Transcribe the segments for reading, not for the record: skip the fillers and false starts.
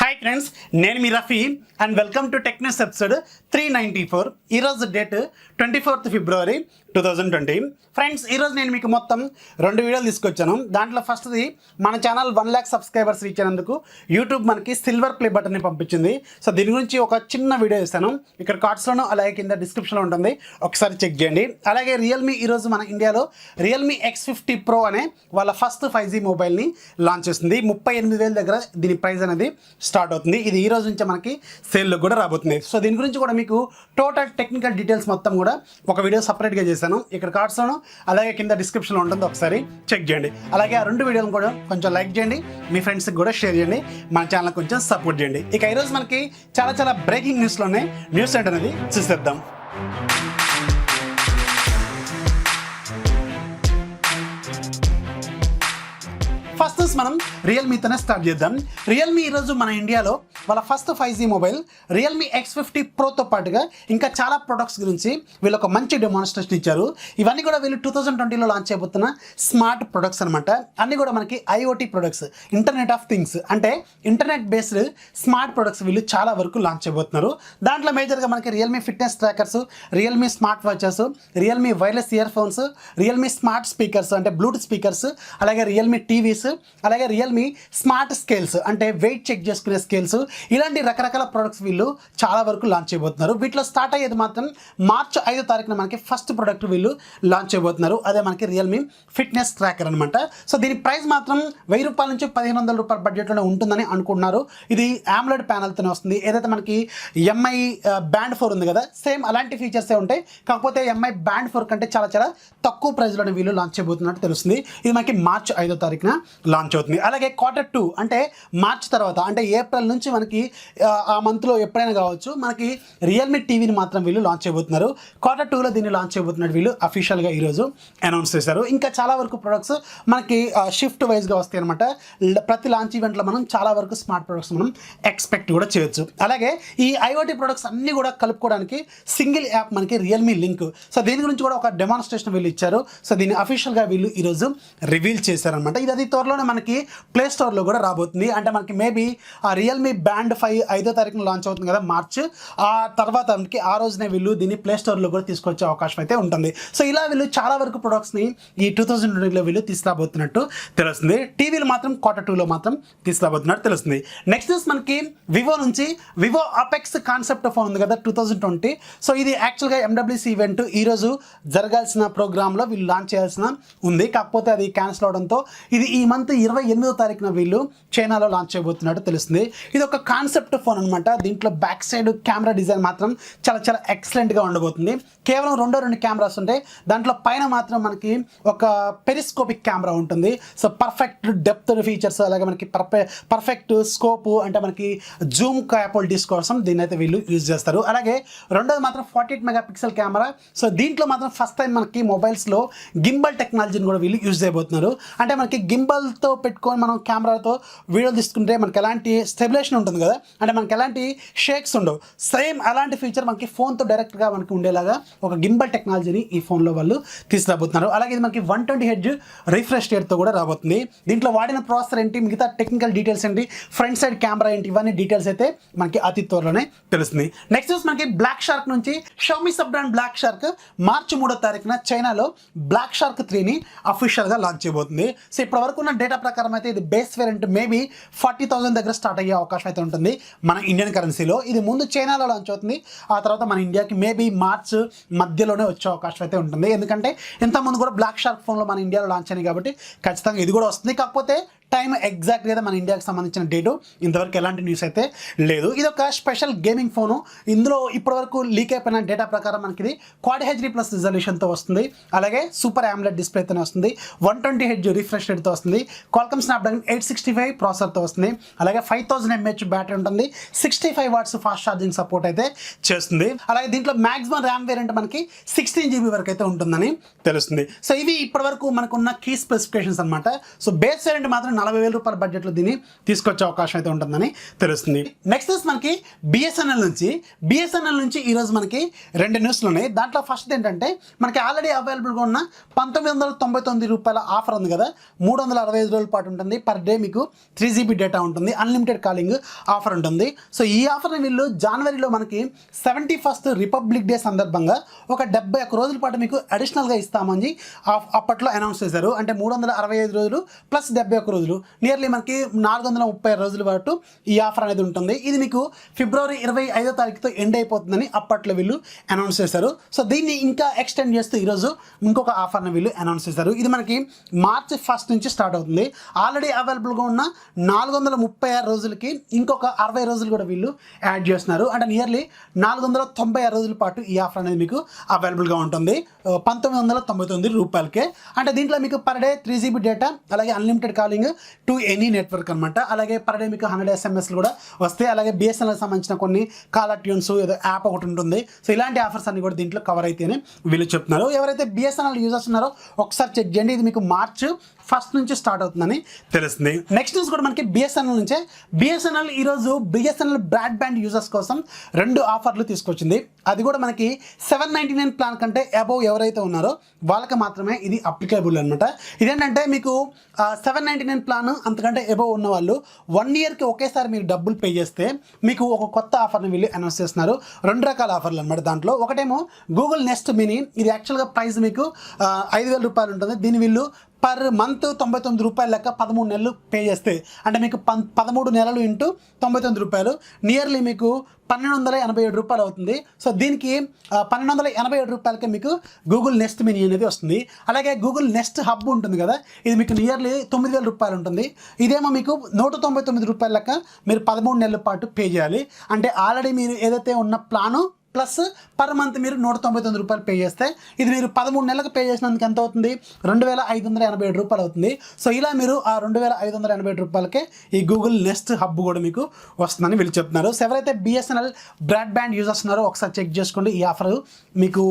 Hi friends, నేను మీ Rafi and welcome to tech news episode 394. ఈరోజు డేట్ 24th February 2020. ఫ్రెండ్స్, ఈరోజు నేను మీకు మొత్తం 2 వీడియోలు తీసుకొచ్చాను. దాంట్లో ఫస్ట్ది మన ఛానల్ 1 lakh సబ్స్క్రైబర్స్ రీచ్ అయినందుకు యూట్యూబ్ మనకి సిల్వర్ ప్లే బటన్ని పంపించింది. సో దీని గురించి ఒక చిన్న వీడియో ఇస్తాను, ఇక్కడ కార్డ్స్లోనూ అలాగే కింద డిస్క్రిప్షన్లో ఉంటుంది, ఒకసారి చెక్ చేయండి. అలాగే రియల్మీ ఈరోజు మన ఇండియాలో Realme X50 Pro అనే వాళ్ళ ఫస్ట్ 5G మొబైల్ని లాంచ్ చేస్తుంది. 38,000 దగ్గర దీని ప్రైస్ అనేది స్టార్ట్ అవుతుంది. ఇది ఈ రోజు నుంచి మనకి సేల్లో కూడా రాబోతుంది. సో దీని గురించి కూడా మీకు టోటల్ టెక్నికల్ డీటెయిల్స్ మొత్తం కూడా ఒక వీడియో సపరేట్గా చేశాను, ఇక్కడ కార్డ్స్లోను అలాగే కింద డిస్క్రిప్షన్లో ఉంటుంది, ఒకసారి చెక్ చేయండి. అలాగే ఆ 2 వీడియోలు కూడా కొంచెం లైక్ చేయండి, మీ ఫ్రెండ్స్కి కూడా షేర్ చేయండి, మన ఛానల్ కొంచెం సపోర్ట్ చేయండి. ఇక ఈరోజు మనకి చాలా బ్రేకింగ్ న్యూస్లోనే న్యూస్ ఏంటనేది చూసేద్దాం. ఫస్ట్ మనం రియల్మీతోనే స్టార్ట్ చేద్దాం. రియల్మీ ఈరోజు మన ఇండియాలో వాళ్ళ first 5G mobile Realme X50 Proతో పాటుగా ఇంకా చాలా ప్రొడక్ట్స్ గురించి వీళ్ళు ఒక మంచి డెమాన్స్ట్రేషన్ ఇచ్చారు. ఇవన్నీ కూడా వీళ్ళు 2020లో లాంచ్ చేయబోతున్న స్మార్ట్ ప్రొడక్ట్స్ అనమాట. అన్నీ కూడా మనకి IOT products, internet of things, అంటే ఇంటర్నెట్ బేస్డ్ స్మార్ట్ ప్రొడక్ట్స్ వీళ్ళు చాలా వరకు లాంచ్ చేయబోతున్నారు. దాంట్లో మేజర్గా మనకి Realme fitness trackers, Realme smart watches, Realme wireless ear phones, Realme smart speakers అంటే బ్లూటూత్ స్పీకర్స్, అలాగే రియల్మీ టీవీస్, అలాగే రియల్మీ స్మార్ట్ స్కేల్స్ అంటే వెయిట్ చెక్ చేసుకునే స్కేల్స్, ఇలాంటి రకరకాల ప్రొడక్ట్స్ వీళ్ళు చాలా వరకు లాంచ్ చేయబోతున్నారు. వీటిలో స్టార్ట్ అయ్యేది మాత్రం March 5న మనకి ఫస్ట్ ప్రొడక్ట్ వీళ్ళు లాంచ్ చేయబోతున్నారు. అదే మనకి రియల్మీ ఫిట్నెస్ ట్రాకర్ అనమాట. సో దీని ప్రైస్ మాత్రం ₹1000 నుంచి ₹1500 బడ్జెట్లోనే ఉంటుందని అనుకుంటున్నారు. ఇది AMOLED ప్యానల్తోనే వస్తుంది. ఏదైతే మనకి MI Band 4 ఉంది కదా, సేమ్ అలాంటి ఫీచర్సే ఉంటాయి. కాకపోతే MI Band 4 కంటే చాలా తక్కువ ప్రైస్లోనే వీళ్ళు లాంచ్ చేయబోతున్నట్టు తెలుస్తుంది. ఇది మనకి March 5న లాంచ్ అవుతుంది. అలాగే Q2 అంటే మార్చ్ తర్వాత, అంటే ఏప్రిల్ నుంచి మనకి ఆ మంత్లో ఎప్పుడైనా కావచ్చు, మనకి రియల్మీ టీవీని మాత్రం వీళ్ళు లాంచ్ చేయబోతున్నారు. Q2లో దీన్ని లాంచ్ చేయబోతున్నట్టు వీళ్ళు అఫీషియల్గా ఈరోజు అనౌన్స్ చేశారు. ఇంకా చాలా వరకు ప్రొడక్ట్స్ మనకి షిఫ్ట్ వైజ్గా వస్తాయి అనమాట. ప్రతి లాంచ్ ఈవెంట్లో మనం చాలా వరకు స్మార్ట్ ప్రొడక్ట్స్ మనం ఎక్స్పెక్ట్ కూడా చేయొచ్చు. అలాగే ఈ IOT ప్రొడక్ట్స్ అన్నీ కూడా కలుపుకోవడానికి సింగిల్ యాప్ మనకి రియల్మీ లింక్. సో దీని గురించి కూడా ఒక డెమాన్స్ట్రేషన్ వీళ్ళు ఇచ్చారు. సో దీన్ని అఫీషియల్గా వీళ్ళు ఈరోజు రివీల్ చేశారనమాట. ఇది త్వరలోనే మనకి ప్లే స్టోర్లో కూడా రాబోతుంది. అంటే మనకి మేబీ ఆ రియల్మీ Band 5 5వ లాంచ్ అవుతుంది కదా మార్చ్, ఆ తర్వాత మనకి ఆ రోజునే వీళ్ళు దీన్ని ప్లే స్టోర్లో కూడా తీసుకొచ్చే అవకాశం అయితే ఉంటుంది. సో ఇలా వీళ్ళు చాలా వరకు ప్రొడక్ట్స్ని ఈ 2020లో వీళ్ళు తీసుకురాబోతున్నట్టు తెలుస్తుంది. టీవీలు మాత్రం Q2లో మాత్రం తీసుకురాబోతున్నట్టు తెలుస్తుంది. నెక్స్ట్ మనకి వివో నుంచి వివో అపెక్స్ కాన్సెప్ట్ ఫోన్ ఉంది కదా 2020. సో ఇది యాక్చువల్గా MWC ఈవెంట్ ఈరోజు జరగాల్సిన ప్రోగ్రాంలో వీళ్ళు లాంచ్ చేయాల్సిన ఉంది. కాకపోతే అది క్యాన్సిల్ అవడంతో ఇది ఈ మంత్ 28వ వీళ్ళు చైనాలో లాంచ్ చేయబోతున్నట్టు తెలుస్తుంది. ఇది ఒక కాన్సెప్ట్ ఫోన్ అనమాట. దీంట్లో బ్యాక్ సైడ్ కెమెరా డిజైన్ మాత్రం చాలా ఎక్సలెంట్గా ఉండబోతుంది. కేవలం 2 కెమెరాస్ ఉంటాయి. దాంట్లో పైన మాత్రం మనకి ఒక పెరిస్కోపిక్ కెమెరా ఉంటుంది. సో పర్ఫెక్ట్ డెప్త్ ఫీచర్స్, అలాగే మనకి పర్ఫెక్ట్ స్కోప్, అంటే మనకి జూమ్ క్యాపబిలిటీస్ కోసం దీన్ని అయితే వీళ్ళు యూజ్ చేస్తారు. అలాగే రెండోది మాత్రం 48 మెగాపిక్సెల్ కెమెరా. సో దీంట్లో మాత్రం ఫస్ట్ టైం మనకి మొబైల్స్లో గింబల్ టెక్నాలజీని కూడా వీళ్ళు యూజ్ చేయబోతున్నారు. అంటే మనకి గింబల్తో పెట్టుకొని మనం కెమెరాతో వీడియోలు తీసుకుంటే మనకి ఎలాంటి స్టెబిలేషన్ ఉంటుంది కదా, అంటే మనకి ఎలాంటి షేక్స్ ఉండవు. సేమ్ అలాంటి ఫీచర్ మనకి ఫోన్తో డైరెక్ట్గా మనకి ఉండేలాగా ఒక గింబల్ టెక్నాలజీని ఈ ఫోన్లో వాళ్ళు తీసుకురాబోతున్నారు. అలాగే ఇది మనకి 120Hz రిఫ్రెష్ రేట్తో కూడా రాబోతుంది. దీంట్లో వాడిన ప్రాసెసర్ ఏంటి, మిగతా టెక్నికల్ డీటెయిల్స్ ఏంటి, ఫ్రంట్ సైడ్ కెమెరా ఏంటి, ఇవన్నీ డీటెయిల్స్ అయితే మనకి అతి త్వరలోనే తెలుస్తుంది. నెక్స్ట్ మనకి BlackShark నుంచి Xiaomi sub brand BlackShark March 3న చైనాలో BlackShark 3ని అఫీషియల్గా లాంచ్ చేయబోతుంది. సో ఇప్పటి వరకు ఉన్న డేటా ప్రకారం అయితే ఇది బేస్ వేరియంట్ మేబీ 40,000 దగ్గర స్టార్ట్ అయ్యే అవకాశం అయితే ఉంటుంది మన ఇండియన్ కరెన్సీలో. ఇది ముందు చైనాలో లాంచ్ అవుతుంది, ఆ తర్వాత మన ఇండియాకి మేబీ మార్చ్ మధ్యలోనే వచ్చే అవకాశం అయితే ఉంటుంది. ఎందుకంటే ఇంతకుముందు కూడా BlackShark ఫోన్లో మన ఇండియాలో లాంచ్ అయినాయి కాబట్టి ఖచ్చితంగా ఇది కూడా వస్తుంది. కాకపోతే టైం ఎగ్జాక్ట్గా అయితే మన ఇండియాకి సంబంధించిన డేటు ఇంతవరకు ఎలాంటి న్యూస్ అయితే లేదు. ఇది ఒక స్పెషల్ గేమింగ్ ఫోను. ఇందులో ఇప్పటివరకు లీక్ అయిపోయిన డేటా ప్రకారం మనకి ఇది Quad HD+ రిజల్యూషన్తో వస్తుంది. అలాగే సూపర్ AMOLED డిస్ప్లేతో వస్తుంది. 120Hz రిఫ్రెష్ రేట్తో వస్తుంది. Qualcomm Snapdragon 865 ప్రాసెసర్తో వస్తుంది. అలాగే 5000 mAh బ్యాటరీ ఉంటుంది. 65 watts ఫాస్ట్ ఛార్జింగ్ సపోర్ట్ అయితే చేస్తుంది. అలాగే దీంట్లో మ్యాక్సిమం ర్యామ్ వేరియంట్ మనకి 16 GB వరకు అయితే ఉంటుందని తెలుస్తుంది. సో ఇవి ఇప్పటివరకు మనకున్న కీ స్పెసిఫికేషన్స్ అనమాట. సో బేస్ వేరియంట్ మాత్రం రూపాయల బడ్జెట్లో దీన్ని తీసుకొచ్చే అవకాశం అయితే ఉంటుందని తెలుస్తుంది. నెక్స్ట్ మనకి బిఎస్ఎన్ఎల్ నుంచి ఈరోజు మనకి 2 న్యూస్లు ఉన్నాయి. దాంట్లో ఫస్ట్ ఏంటంటే మనకి ఆల్రెడీ అవైలబుల్గా ఉన్న 1999 రూపాయల ఆఫర్ ఉంది కదా, 365 రోజుల పాటు ఉంటుంది. పర్ డే మీకు 3 GB డేటా ఉంటుంది, అన్లిమిటెడ్ కాలింగ్ ఆఫర్ ఉంటుంది. సో ఈ ఆఫర్ని వీళ్ళు జనవరిలో మనకి 71st రిపబ్లిక్ డే సందర్భంగా ఒక 71 రోజుల పాటు మీకు అడిషనల్గా ఇస్తామని అప్పట్లో అనౌన్స్ చేశారు. అంటే 365 రోజులు ప్లస్ 71 రోజులు, నియర్లీ మనకి 436 రోజుల పాటు ఈ ఆఫర్ అనేది ఉంటుంది. ఇది మీకు ఫిబ్రవరి 25వ తారీఖుతో ఎండ్ అయిపోతుందని అప్పట్లో వీళ్ళు అనౌన్స్ చేశారు. సో దీన్ని ఇంకా ఎక్స్టెండ్ చేస్తూ ఈరోజు ఇంకొక ఆఫర్ని వీళ్ళు అనౌన్స్ చేశారు. ఇది మనకి మార్చి 1 నుంచి స్టార్ట్ అవుతుంది. ఆల్రెడీ అవైలబుల్గా ఉన్న 436 రోజులకి ఇంకొక 60 రోజులు కూడా వీళ్ళు యాడ్ చేస్తున్నారు. అంటే నియర్లీ 496 రోజుల పాటు ఈ ఆఫర్ అనేది మీకు అవైలబుల్గా ఉంటుంది 1999 రూపాయలకే. అంటే దీంట్లో మీకు పర్ డే 3 GB డేటా, అలాగే unlimited calling to any network అనమాట. అలాగే పర్ డే మీకు 100 SMS కూడా వస్తాయి. అలాగే బిఎస్ఎన్ఎల్ సంబంధించిన కొన్ని కాలర్ ట్యూన్స్ ఏదో యాప్ ఒకటి ఉంటుంది. సో ఇలాంటి ఆఫర్స్ అన్ని కూడా దీంట్లో కవర్ అయితేనే వీళ్ళు చెప్తున్నారు. ఎవరైతే బిఎస్ఎన్ఎల్ యూజర్స్ ఉన్నారో ఒకసారి చెక్ చేయండి. ఇది మీకు మార్చి 1 నుంచి స్టార్ట్ అవుతుందని తెలుస్తుంది. నెక్స్ట్ న్యూస్ కూడా మనకి బిఎస్ఎన్ఎల్ నుంచే. బిఎస్ఎన్ఎల్ ఈరోజు బిఎస్ఎన్ఎల్ బ్రాడ్బ్యాండ్ యూజర్స్ కోసం 2 ఆఫర్లు తీసుకొచ్చింది. అది కూడా మనకి 799 ప్లాన్ కంటే అబోవ్ ఎవరైతే ఉన్నారో వాళ్ళకి మాత్రమే ఇది అప్లికేబుల్ అనమాట. ఇదేంటంటే మీకు 799 ప్లాన్ అంతకంటే అబోవ్ ఉన్న వాళ్ళు 1 ఇయర్కి ఒకేసారి మీరు డబ్బులు పే చేస్తే మీకు ఒక కొత్త ఆఫర్ని వీళ్ళు అనౌన్స్ చేస్తున్నారు. 2 రకాల ఆఫర్లు అనమాట. దాంట్లో ఒకటేమో గూగుల్ నెస్ట్ మినీ. ఇది యాక్చువల్గా ప్రైస్ మీకు 5,000 రూపాయలు ఉంటుంది. దీని వీళ్ళు పర్ మంత్ 99 రూపాయలు లెక్క 13 నెలలు పే చేస్తే, అంటే మీకు 13 నెలలు ఇంటూ 99 రూపాయలు, నియర్లీ మీకు 1287 రూపాయలు అవుతుంది. సో దీనికి 1287 రూపాయలకే మీకు గూగుల్ నెస్ట్ మినీ అనేది వస్తుంది. అలాగే గూగుల్ నెస్ట్ హబ్ ఉంటుంది కదా, ఇది మీకు నియర్లీ 9,000 రూపాయలు ఉంటుంది. ఇదేమో మీకు 199 రూపాయల లెక్క మీరు 13 నెలల పాటు పే చేయాలి. అంటే ఆల్రెడీ మీరు ఏదైతే ఉన్న ప్లాను ప్లస్ పర్ మంత్ మీరు 199 రూపాయలు పే చేస్తే ఇది మీరు 13 నెలలకు పే చేసినందుకు ఎంత అవుతుంది, 2,587 రూపాయలు అవుతుంది. సో ఇలా మీరు ఆ 2,587 రూపాయలకే ఈ గూగుల్ నెస్ట్ హబ్ కూడా మీకు వస్తుందని వీళ్ళు చెప్తున్నారు. సో ఎవరైతే బిఎస్ఎన్ఎల్ బ్రాడ్బ్యాండ్ యూజర్స్ ఉన్నారో ఒకసారి చెక్ చేసుకోండి. ఈ ఆఫర్ మీకు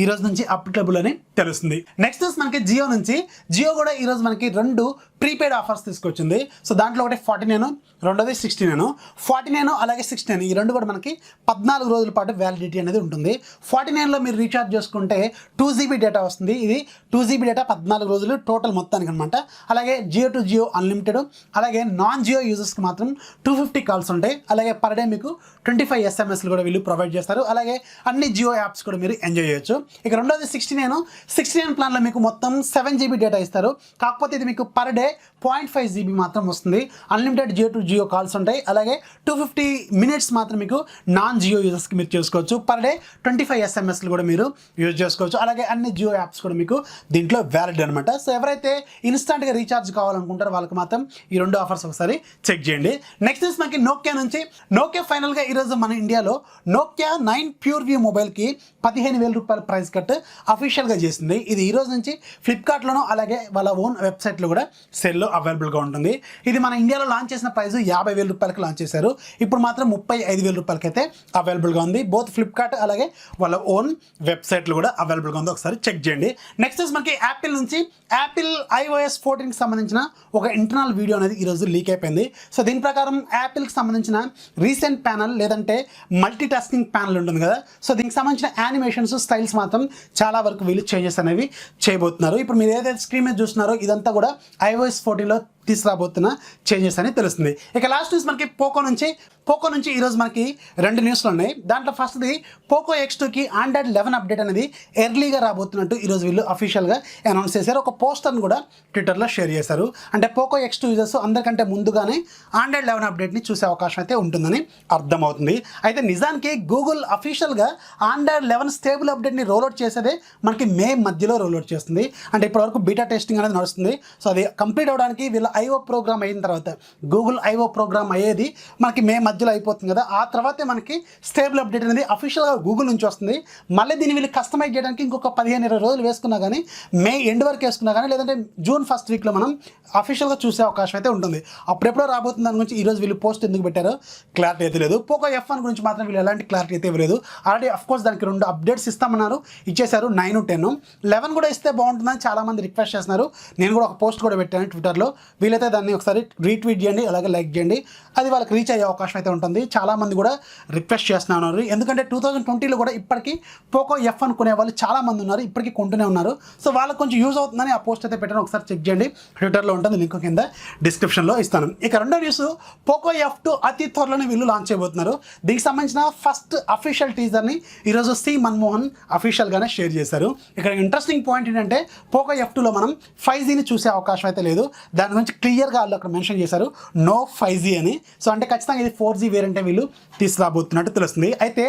ఈ రోజు నుంచి అప్లికేబుల్ అని తెలుస్తుంది. నెక్స్ట్ మనకి జియో నుంచి. జియో కూడా ఈరోజు మనకి 2 ప్రీపెయిడ్ ఆఫర్స్ తీసుకొచ్చింది. సో దాంట్లో ఒకటి 49, రెండోది 69. 49 అలాగే 69 ఈ 2 కూడా మనకి 14 రోజుల పాటు వ్యాలిడిటీ అనేది ఉంటుంది. 49లో మీరు రీఛార్జ్ చేసుకుంటే 2 GB డేటా వస్తుంది. ఇది 2 GB డేటా 14 రోజులు టోటల్ మొత్తానికి అనమాట. అలాగే జియో టు జియో అన్లిమిటెడ్, అలాగే నాన్ జియో యూజర్స్కి మాత్రం 250 కాల్స్ ఉంటాయి. అలాగే పర్ డే మీకు 25 SMS కూడా వీళ్ళు ప్రొవైడ్ చేస్తారు. అలాగే అన్ని జియో యాప్స్ కూడా మీరు ఎంజాయ్ చేయొచ్చు. ఇక రెండోది 69 ప్లాన్లో మీకు మొత్తం 7 GB డేటా ఇస్తారు. కాకపోతే ఇది మీకు పర్ డే 0.5 GB మాత్రం వస్తుంది. Unlimited Jio to Jio calls ఉంటాయి. అలాగే 250 మినిట్స్ మాత్రం మీకు నాన్ జియో యూజర్స్కి మీరు చేసుకోవచ్చు. పర్ డే 25 SMSలు కూడా మీరు యూజ్ చేసుకోవచ్చు. అలాగే అన్ని జియో యాప్స్ కూడా మీకు దీంట్లో వ్యాలిడ్ అనమాట. సో ఎవరైతే ఇన్స్టాంట్గా రీఛార్జ్ కావాలనుకుంటారో వాళ్ళకి మాత్రం ఈ 2 ఆఫర్స్ ఒకసారి చెక్ చేయండి. నెక్స్ట్ మనకి నోకియా నుంచి. నోకియా ఫైనల్గా ఈరోజు మన ఇండియాలో నోకియా 9 ప్యూర్ వ్యూ మొబైల్కి 15,000 రూపాయల ప్రైస్ కట్ అఫీషియల్గా చేసింది. ఇది ఈ రోజు నుంచి ఫ్లిప్కార్ట్లోనూ అలాగే వాళ్ళ ఓన్ వెబ్సైట్లో కూడా సేల్లో అవైలబుల్గా ఉంటుంది. ఇది మన ఇండియాలో లాంచ్ చేసిన ప్రైస్ 50,000 రూపాయలకి లాంచ్ చేశారు. ఇప్పుడు మాత్రం 35,000 రూపాయలకి అయితే అవైలబుల్గా ఉంది. బోత్ ఫ్లిప్కార్ట్ అలాగే వాళ్ళ ఓన్ వెబ్సైట్లు కూడా అవైలబుల్గా ఉంది. ఒకసారి చెక్ చేయండి. నెక్స్ట్ మనకి యాపిల్ నుంచి. యాపిల్ iOS 14కి సంబంధించిన ఒక ఇంటర్నల్ వీడియో అనేది ఈరోజు లీక్ అయిపోయింది. సో దీని ప్రకారం యాపిల్కి సంబంధించిన రీసెంట్ ప్యానల్ లేదంటే మల్టీ టాస్కింగ్ ప్యానల్ ఉంటుంది కదా, సో దీనికి సంబంధించిన యానిమేషన్స్ స్టైల్స్ మాత్రం చాలా వరకు వీళ్ళు చేంజెస్ అనేవి చేయబోతున్నారు. ఇప్పుడు మీరు ఏదైతే స్క్రీన్ మీద చూస్తున్నారో ఇదంతా కూడా iOS 14లో తీసుకురాబోతున్న చేంజెస్ అని తెలుస్తుంది. ఇక లాస్ట్ న్యూస్ మనకి పోకో నుంచి ఈరోజు మనకి 2 న్యూస్లు ఉన్నాయి. దాంట్లో ఫస్ట్ది పోకో X2కి ఆండ్రాయిడ్ 11 అప్డేట్ అనేది ఎర్లీగా రాబోతున్నట్టు ఈరోజు వీళ్ళు అఫీషియల్గా అనౌన్స్ చేశారు. ఒక పోస్టర్ని కూడా ట్విట్టర్లో షేర్ చేశారు. అంటే పోకో X2 యూజర్స్ అందరికంటే ముందుగానే ఆండ్రాయిడ్ 11 అప్డేట్ని చూసే అవకాశం అయితే ఉంటుందని అర్థమవుతుంది. అయితే నిజానికి గూగుల్ అఫీషియల్గా ఆండ్రాయిడ్ 11 స్టేబుల్ అప్డేట్ని రోల్అవుట్ చేసేదే మనకి మే మధ్యలో రోల్అవుట్ చేస్తుంది. అంటే ఇప్పటివరకు బీటా టెస్టింగ్ అనేది నడుస్తుంది. సో అది కంప్లీట్ అవడానికి వీళ్ళ ఐఓ ప్రోగ్రామ్ అయిన తర్వాత గూగుల్ ఐఓ ప్రోగ్రామ్ అయ్యేది మనకి మే మధ్యలో అయిపోతుంది కదా, ఆ తర్వాతే మనకి స్టేబుల్ అప్డేట్ అనేది అఫీషియల్గా గూగుల్ నుంచి వస్తుంది. మళ్ళీ దీన్ని వీళ్ళు కస్టమైజ్ చేయడానికి ఇంకొక 15-20 రోజులు వేసుకున్నా కానీ, మే ఎండ్ వరకు వేసుకున్నా కానీ, లేదంటే జూన్ 1st వీక్లో మనం అఫీషియల్గా చూసే అవకాశం అయితే ఉంటుంది. అప్పుడెప్పుడో రాబోతుంది దాని గురించి ఈరోజు వీళ్ళు పోస్ట్ ఎందుకు పెట్టారో క్లారిటీ అయితే లేదు. పోకో F1 గురించి మాత్రం వీళ్ళు ఎలాంటి క్లారిటీ అయితే ఇవ్వలేదు. ఆల్రెడీ అఫ్కోర్స్ దానికి 2 అప్డేట్స్ ఇస్తామన్నారు, ఇచ్చేశారు 9, 10. 11 కూడా ఇస్తే బాగుంటుందని చాలామంది రిక్వెస్ట్ చేస్తున్నారు. నేను కూడా ఒక పోస్ట్ కూడా పెట్టాను ట్విట్టర్లో. వీలైతే దాన్ని ఒకసారి రీట్వీట్ చేయండి, అలాగే లైక్ చేయండి. అది వాళ్ళకి రీచ్ అయ్యే అవకాశం అయితే ఉంటుంది. చాలామంది కూడా రిక్వెస్ట్ చేస్తున్నారు, ఎందుకంటే 2020లో కూడా ఇప్పటికీ పోకో F1 కొనే వాళ్ళు చాలామంది ఉన్నారు, ఇప్పటికీ కొంటూనే ఉన్నారు. సో వాళ్ళకి కొంచెం యూజ్ అవుతుందని ఆ పోస్ట్ అయితే పెట్టాను, ఒకసారి చెక్ చేయండి. ట్విట్టర్లో ఉంటుంది, లింక్ కింద డిస్క్రిప్షన్లో ఇస్తాను. ఇక రెండో న్యూస్, పోకో F2 అతి త్వరలోనే వీళ్ళు లాంచ్ చేయబోతున్నారు. దీనికి సంబంధించిన ఫస్ట్ అఫీషియల్ టీజర్ని ఈరోజు సి మన్మోహన్ అఫీషియల్గానే షేర్ చేశారు. ఇక్కడ ఇంట్రెస్టింగ్ పాయింట్ ఏంటంటే పోకో F2లో మనం 5Gని చూసే అవకాశం అయితే లేదు. దాని గురించి క్లియర్గా వాళ్ళు అక్కడ మెన్షన్ చేశారు, నో 5G అని. సో అంటే ఖచ్చితంగా ఇది 4G వేరియంటే వీళ్ళు తీసుకురాబోతున్నట్టు తెలుస్తుంది. అయితే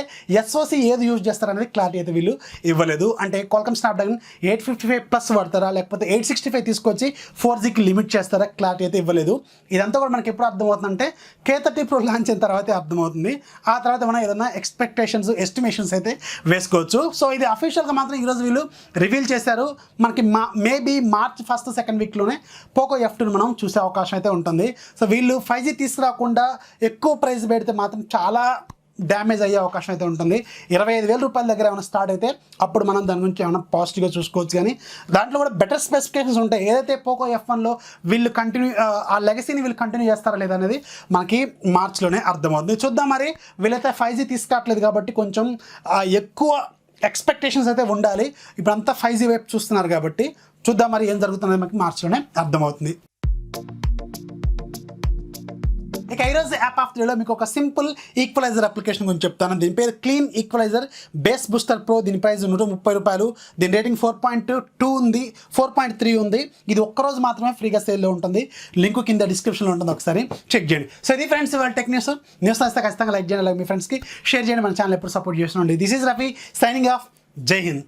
SoC ఏది యూజ్ చేస్తారనేది క్లారిటీ అయితే వీళ్ళు ఇవ్వలేదు. అంటే Qualcomm Snapdragon 855+ వాడతారా, లేకపోతే 865 తీసుకొచ్చి 4Gకి లిమిట్ చేస్తారా, క్లారిటీ అయితే ఇవ్వలేదు. ఇదంతా కూడా మనకి ఎప్పుడు అర్థమవుతుందంటే K30 Pro లాంచ్ అయిన తర్వాతే అర్థమవుతుంది. ఆ తర్వాత మనం ఏదైనా ఎక్స్పెక్టేషన్స్, ఎస్టిమేషన్స్ అయితే వేసుకోవచ్చు. సో ఇది అఫీషియల్గా మాత్రం ఈరోజు వీళ్ళు రివీల్ చేశారు. మనకి maybe March 1st, 2nd వీక్లోనే Poco F2 మనం చూసే అవకాశం అయితే ఉంటుంది. సో వీళ్ళు 5G తీసుకురాకుండా ఎక్కువ ప్రైస్ పెడితే మాత్రం చాలా డ్యామేజ్ అయ్యే అవకాశం అయితే ఉంటుంది. 25,000 రూపాయల దగ్గర ఏమైనా స్టార్ట్ అయితే అప్పుడు మనం దాని గురించి ఏమైనా పాజిటివ్గా చూసుకోవచ్చు. కానీ దాంట్లో కూడా బెటర్ స్పెసిఫికేషన్స్ ఉంటాయి. ఏదైతే పోకో F1లో వీళ్ళు ఆ లెగసీని వీళ్ళు కంటిన్యూ చేస్తారా లేదా అనేది మనకి మార్చ్లోనే అర్థమవుతుంది. చూద్దాం. మరి వీళ్ళైతే 5G తీసుకురావట్లేదు కాబట్టి కొంచెం ఎక్కువ ఎక్స్పెక్టేషన్స్ అయితే ఉండాలి. ఇప్పుడంతా 5G వైపు చూస్తున్నారు కాబట్టి చూద్దాం మరి ఏం జరుగుతుందని మనకి మార్చ్లోనే అర్థమవుతుంది. ఇక ఈరోజు యాప్ ఆఫ్ త్రీలో మీకు ఒక సింపుల్ ఈక్వలైజర్ అప్లికేషన్ గురించి చెప్తాను. దీని పేరు clean equalizer bass booster pro. దీని ప్రైస్ 130 రూపాయలు. దీని రేటింగ్ 4.2 ఉంది, 4.3 ఉంది. ఇది ఒక్కరోజు మాత్రమే ఫ్రీగా సేల్లో ఉంటుంది. లింక్ కింద డిస్క్రిప్షన్లో ఉంటుంది, ఒకసారి చెక్ చేయండి. సో ఇది ఫ్రెండ్స్ ఇవాళ టెక్ న్యూస్. నచ్చితే ఖచ్చితంగా లైక్ చేయండి, అలాగే మీ ఫ్రెండ్స్కి షేర్ చేయండి. మన ఛానల్ ఎప్పుడు సపోర్ట్ చేస్తుండండి. This is Rafi signing off. జై హింద్.